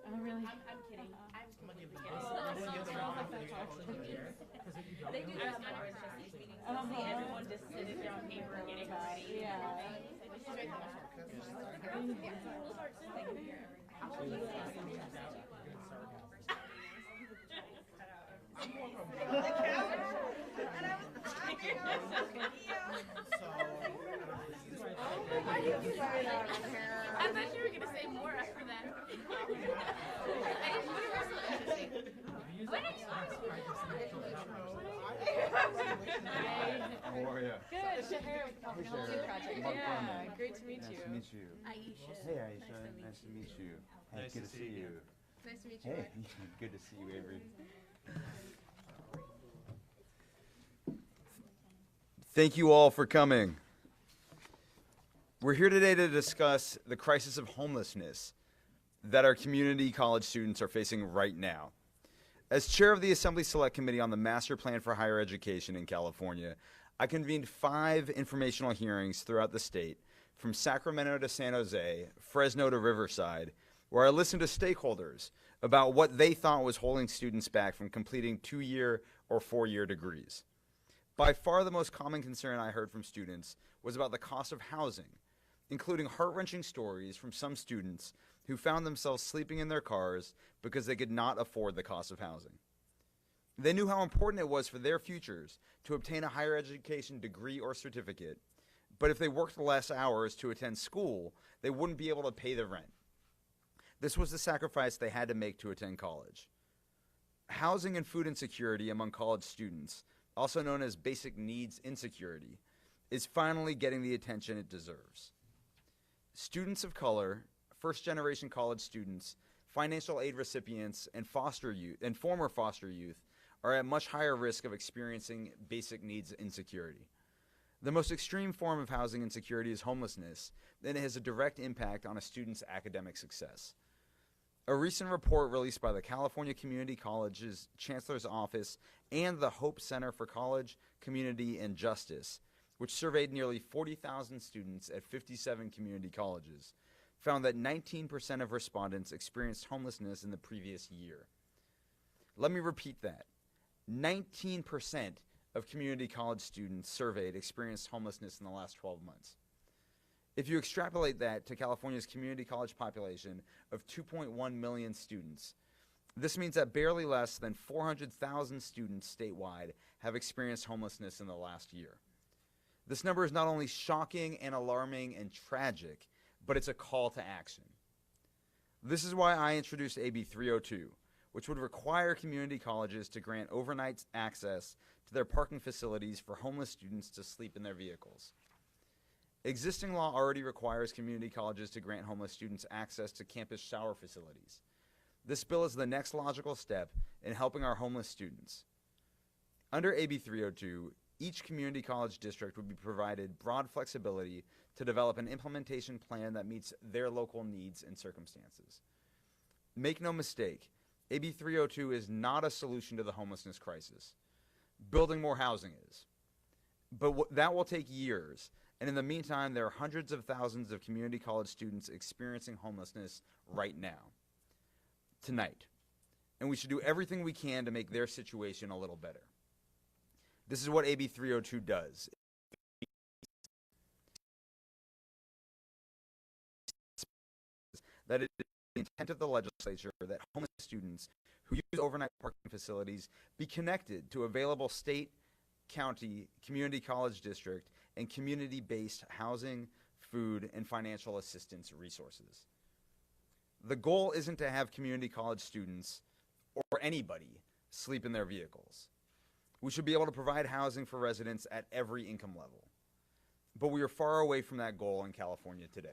Oh, really? I'm kidding. I'm completely kidding. They do that when we're just these meetings. You'll see everyone just sitting there on paper getting ready. Yeah. I thought you were gonna say more after that. Universal interesting. When are you How are you? Good. Shahir with Shahir. Project. Marc Yeah. Berman. Great to meet Nice you. to meet you. Aisha. Hey Aisha, nice to meet you. Hey, good to see you. Nice to meet you. Hey, good to see you, Avery. Thank you all for coming. We're here today to discuss the crisis of homelessness that our community college students are facing right now. As chair of the Assembly Select Committee on the Master Plan for Higher Education in California, I convened 5 informational hearings throughout the state, from Sacramento to San Jose, Fresno to Riverside, where I listened to stakeholders about what they thought was holding students back from completing 2-year or 4-year degrees. By far the most common concern I heard from students was about the cost of housing, including heart-wrenching stories from some students who found themselves sleeping in their cars because they could not afford the cost of housing. They knew how important it was for their futures to obtain a higher education degree or certificate, but if they worked less hours to attend school, they wouldn't be able to pay the rent. This was the sacrifice they had to make to attend college. Housing and food insecurity among college students, also known as basic needs insecurity, is finally getting the attention it deserves. Students of color, first-generation college students, financial aid recipients, and former foster youth are at much higher risk of experiencing basic needs insecurity. The most extreme form of housing insecurity is homelessness, and it has a direct impact on a student's academic success. A recent report released by the California Community College's Chancellor's Office and the Hope Center for College, Community, and Justice, which surveyed nearly 40,000 students at 57 community colleges, found that 19% of respondents experienced homelessness in the previous year. Let me repeat that. 19% of community college students surveyed experienced homelessness in the last 12 months. If you extrapolate that to California's community college population of 2.1 million students, this means that barely less than 400,000 students statewide have experienced homelessness in the last year. This number is not only shocking and alarming and tragic, but it's a call to action. This is why I introduced AB 302, which would require community colleges to grant overnight access to their parking facilities for homeless students to sleep in their vehicles. Existing law already requires community colleges to grant homeless students access to campus shower facilities. This bill is the next logical step in helping our homeless students. Under AB 302, each community college district would be provided broad flexibility to develop an implementation plan that meets their local needs and circumstances. Make no mistake, AB 302 is not a solution to the homelessness crisis. Building more housing is. But that will take years, and in the meantime, there are hundreds of thousands of community college students experiencing homelessness right now, tonight. And we should do everything we can to make their situation a little better. This is what AB 302 does. That it is the intent of the legislature that homeless students who use overnight parking facilities be connected to available state, county, community college district, and community-based housing, food, and financial assistance resources. The goal isn't to have community college students or anybody sleep in their vehicles. We should be able to provide housing for residents at every income level. But we are far away from that goal in California today.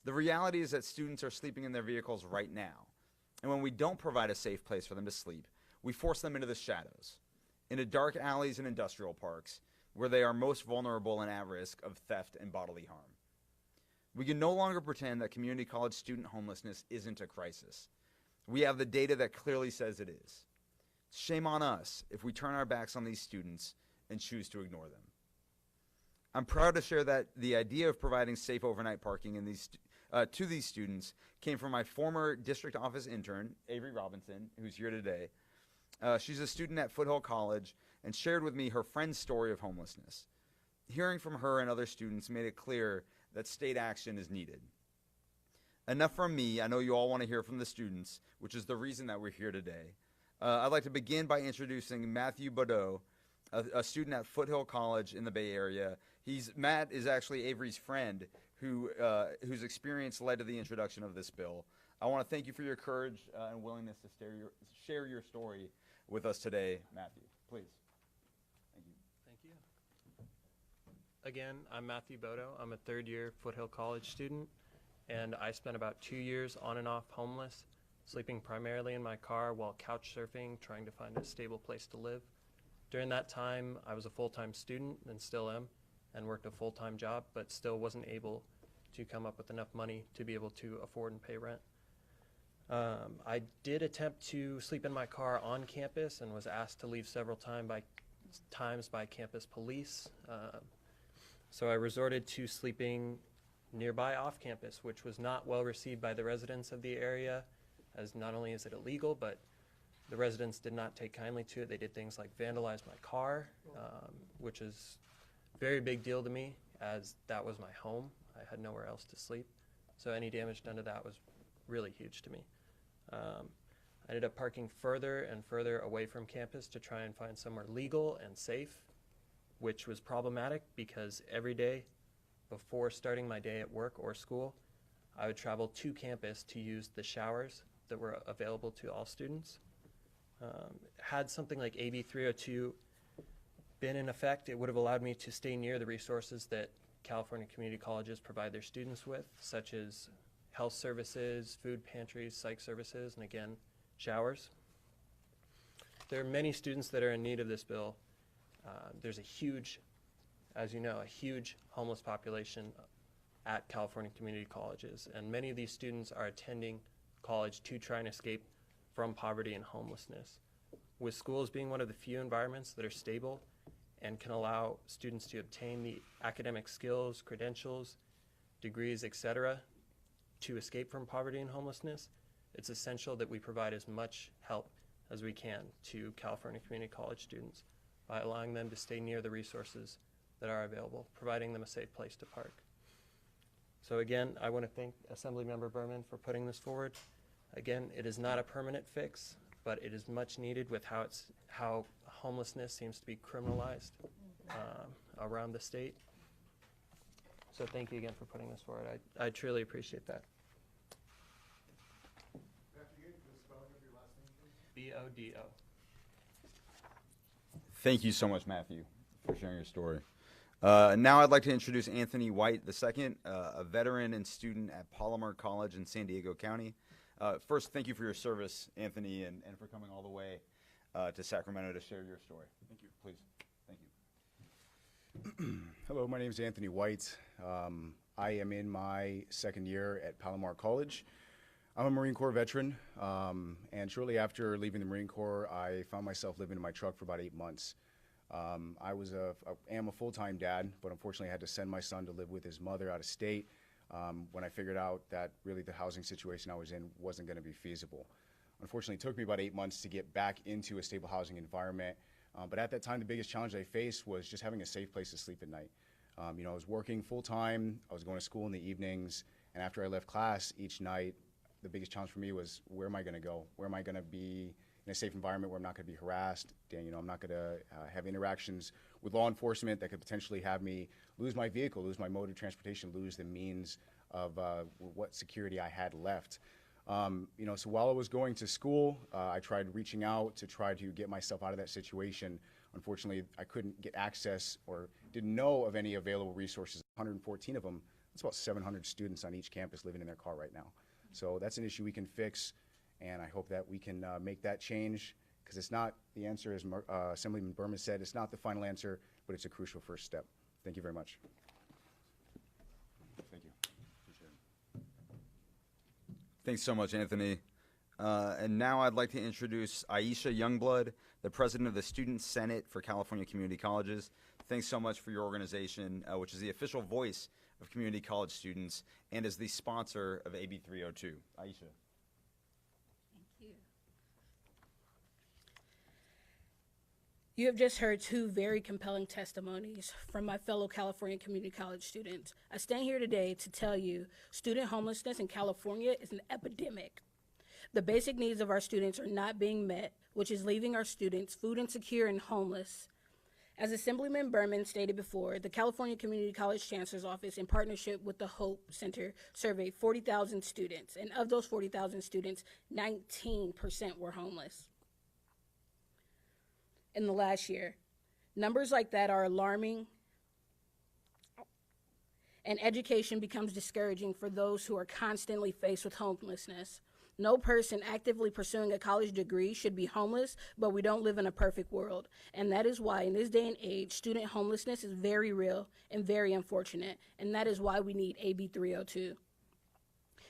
The reality is that students are sleeping in their vehicles right now. And when we don't provide a safe place for them to sleep, we force them into the shadows, into dark alleys and industrial parks, where they are most vulnerable and at risk of theft and bodily harm. We can no longer pretend that community college student homelessness isn't a crisis. We have the data that clearly says it is. Shame on us if we turn our backs on these students and choose to ignore them. I'm proud to share that the idea of providing safe overnight parking in these to these students came from my former district office intern, Avery Robinson, who's here today. She's a student at Foothill College and shared with me her friend's story of homelessness. Hearing from her and other students made it clear that state action is needed. Enough from me. I know you all want to hear from the students, which is the reason that we're here today. I'd like to begin by introducing Matthew Baudot, a student at Foothill College in the Bay Area. Matt is actually Avery's friend whose experience led to the introduction of this bill. I want to thank you for your courage and willingness to share your story with us today, Matthew. Please. Thank you. Thank you. Again, I'm Matthew Bodo. I'm a third-year Foothill College student, and I spent about 2 years on and off homeless, sleeping primarily in my car while couch surfing, trying to find a stable place to live. During that time, I was a full-time student, and still am, and worked a full-time job, but still wasn't able to come up with enough money to be able to afford and pay rent. I did attempt to sleep in my car on campus and was asked to leave several times by campus police. So I resorted to sleeping nearby off campus, which was not well received by the residents of the area, as not only is it illegal, but the residents did not take kindly to it. They did things like vandalize my car, which is a very big deal to me, as that was my home. I had nowhere else to sleep. So any damage done to that was really huge to me. I ended up parking further and further away from campus to try and find somewhere legal and safe, which was problematic because every day before starting my day at work or school, I would travel to campus to use the showers that were available to all students. Had something like AB 302 been in effect, it would have allowed me to stay near the resources that California community colleges provide their students with, such as health services, food pantries, psych services, and again, showers. There are many students that are in need of this bill. There's a huge, as you know, a huge homeless population at California community colleges, and many of these students are attending college to try and escape from poverty and homelessness. With schools being one of the few environments that are stable and can allow students to obtain the academic skills, credentials, degrees, etc., to escape from poverty and homelessness, it's essential that we provide as much help as we can to California community college students by allowing them to stay near the resources that are available, providing them a safe place to park. So again, I want to thank Assemblymember Berman for putting this forward. Again, it is not a permanent fix, but it is much needed with how homelessness seems to be criminalized around the state. So thank you again for putting this forward. I truly appreciate that. B-O-D-O. Thank you so much, Matthew, for sharing your story. Now I'd like to introduce Anthony White II, a veteran and student at Palomar College in San Diego County. First, thank you for your service, Anthony, and for coming all the way to Sacramento to share your story. Thank you. Please. Thank you. Hello, my name is Anthony White. I am in my second year at Palomar College. I'm a Marine Corps veteran, and shortly after leaving the Marine Corps, I found myself living in my truck for about 8 months. I am a full-time dad, but unfortunately I had to send my son to live with his mother out of state when I figured out that really the housing situation I was in wasn't going to be feasible. Unfortunately, it took me about 8 months to get back into a stable housing environment, but at that time the biggest challenge I faced was just having a safe place to sleep at night. I was working full-time, I was going to school in the evenings, and after I left class each night, the biggest challenge for me was, where am I going to go? Where am I going to be in a safe environment where I'm not going to be harassed? I'm not going to have interactions with law enforcement that could potentially have me lose my vehicle, lose my mode of transportation, lose the means of what security I had left. So while I was going to school, I tried reaching out to try to get myself out of that situation. Unfortunately, I couldn't get access or didn't know of any available resources. 114 of them, that's about 700 students on each campus living in their car right now. So that's an issue we can fix, and I hope that we can make that change, because it's not the answer, as Assemblyman Berman said, it's not the final answer, but it's a crucial first step. Thank you very much. Thank you. Appreciate it. Thanks so much, Anthony. And now I'd like to introduce Aisha Youngblood, the president of the Student Senate for California Community Colleges. Thanks so much for your organization, which is the official voice of Community College Students and is the sponsor of AB 302. Aisha. Thank you. You have just heard two very compelling testimonies from my fellow California community college students. I stand here today to tell you student homelessness in California is an epidemic. The basic needs of our students are not being met, which is leaving our students food insecure and homeless. As Assemblymember Berman stated before, the California Community College Chancellor's Office, in partnership with the Hope Center, surveyed 40,000 students, and of those 40,000 students, 19% were homeless in the last year. Numbers like that are alarming, and education becomes discouraging for those who are constantly faced with homelessness. No person actively pursuing a college degree should be homeless, but we don't live in a perfect world. And that is why, in this day and age, student homelessness is very real and very unfortunate, and that is why we need AB 302.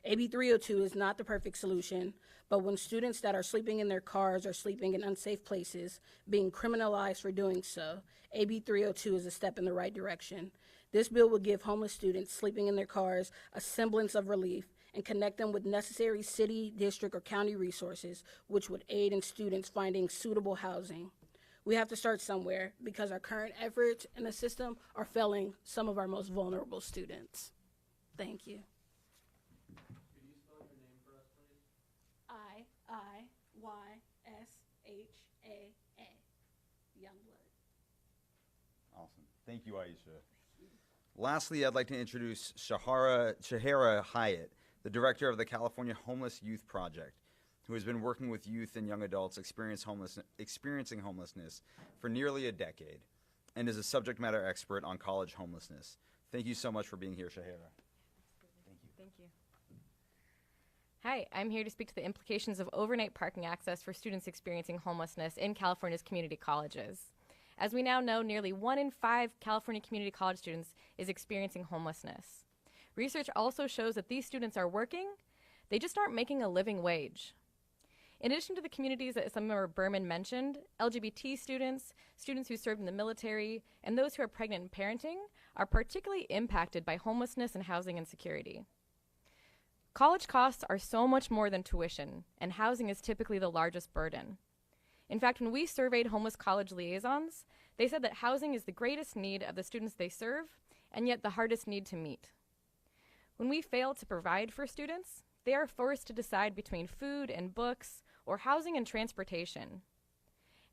AB 302 is not the perfect solution, but when students that are sleeping in their cars or sleeping in unsafe places, being criminalized for doing so, AB 302 is a step in the right direction. This bill will give homeless students sleeping in their cars a semblance of relief and connect them with necessary city, district, or county resources, which would aid in students finding suitable housing. We have to start somewhere because our current efforts in the system are failing some of our most vulnerable students. Thank you. Could you spell your name for us, please? I-I-Y-S-H-A-A. Youngblood. Awesome. Thank you, Aisha. Lastly, I'd like to introduce Shahara Hyatt, the director of the California Homeless Youth Project, who has been working with youth and young adults experiencing homelessness for nearly a decade and is a subject matter expert on college homelessness. Thank you so much for being here, Shahara. Thank you. Hi, I'm here to speak to the implications of overnight parking access for students experiencing homelessness in California's community colleges. As we now know, nearly 1 in 5 California community college students is experiencing homelessness. Research also shows that these students are working, they just aren't making a living wage. In addition to the communities that Assemblymember Berman mentioned, LGBT students, students who served in the military, and those who are pregnant and parenting are particularly impacted by homelessness and housing insecurity. College costs are so much more than tuition, and housing is typically the largest burden. In fact, when we surveyed homeless college liaisons, they said that housing is the greatest need of the students they serve, and yet the hardest need to meet. When we fail to provide for students, they are forced to decide between food and books, or housing and transportation.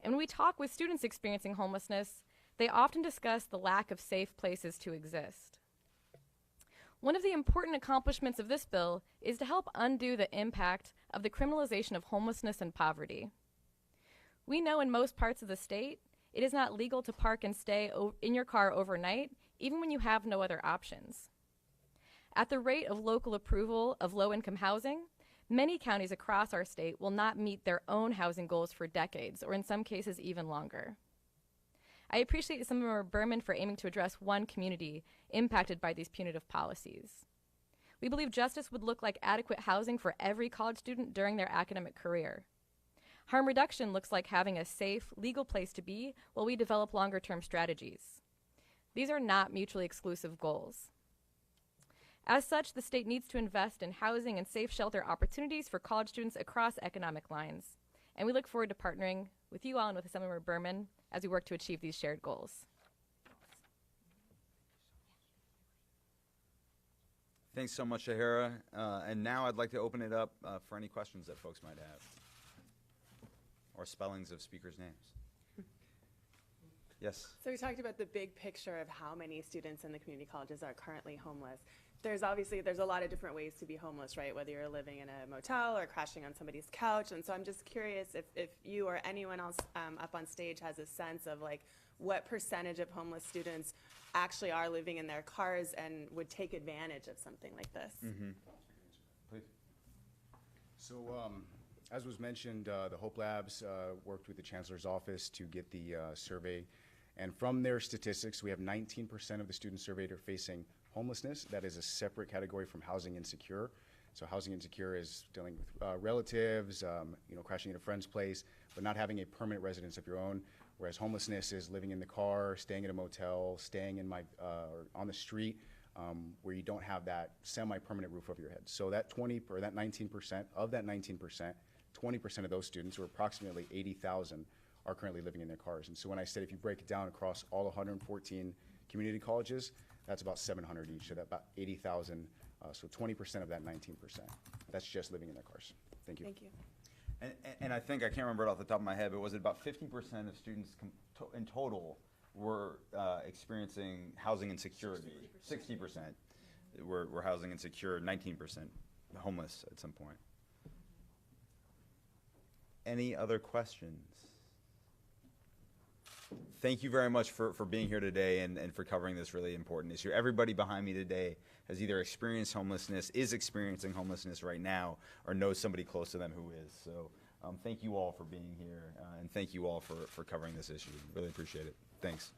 And when we talk with students experiencing homelessness, they often discuss the lack of safe places to exist. One of the important accomplishments of this bill is to help undo the impact of the criminalization of homelessness and poverty. We know in most parts of the state, it is not legal to park and stay in your car overnight, even when you have no other options. At the rate of local approval of low-income housing, many counties across our state will not meet their own housing goals for decades, or in some cases even longer. I appreciate Assemblymember Berman for aiming to address one community impacted by these punitive policies. We believe justice would look like adequate housing for every college student during their academic career. Harm reduction looks like having a safe, legal place to be while we develop longer-term strategies. These are not mutually exclusive goals. As such, the state needs to invest in housing and safe shelter opportunities for college students across economic lines. And we look forward to partnering with you all and with Assemblymember Berman as we work to achieve these shared goals. Thanks so much, Shahara. And now I'd like to open it up for any questions that folks might have, or spellings of speakers' names. Yes? So we talked about the big picture of how many students in the community colleges are currently homeless. There's a lot of different ways to be homeless, right? Whether you're living in a motel or crashing on somebody's couch. And so I'm just curious if you or anyone else up on stage has a sense of like what percentage of homeless students actually are living in their cars and would take advantage of something like this. Mm-hmm. Please. So, as was mentioned, the Hope Labs worked with the Chancellor's Office to get the survey. And from their statistics, we have 19% of the students surveyed are facing homelessness. That is a separate category from housing insecure. So housing insecure is dealing with relatives, crashing at a friend's place, but not having a permanent residence of your own. Whereas homelessness is living in the car, staying at a motel, staying in or on the street, where you don't have that semi-permanent roof over your head. So that 20 or that 19%, of that 19%, 20% of those students, or approximately 80,000, are currently living in their cars. And so when I said if you break it down across all 114 community colleges, that's about 700 each, so that's about 80,000. So 20% of that 19%. That's just living in their cars. Thank you. Thank you. And I think, I can't remember it off the top of my head, but was it about 50% of students in total were experiencing housing insecurity? 60% were housing insecure, 19% homeless at some point. Any other questions? Thank you very much for being here today and for covering this really important issue. Everybody behind me today has either experienced homelessness, is experiencing homelessness right now, or knows somebody close to them who is. So thank you all for being here, and thank you all for covering this issue. Really appreciate it. Thanks.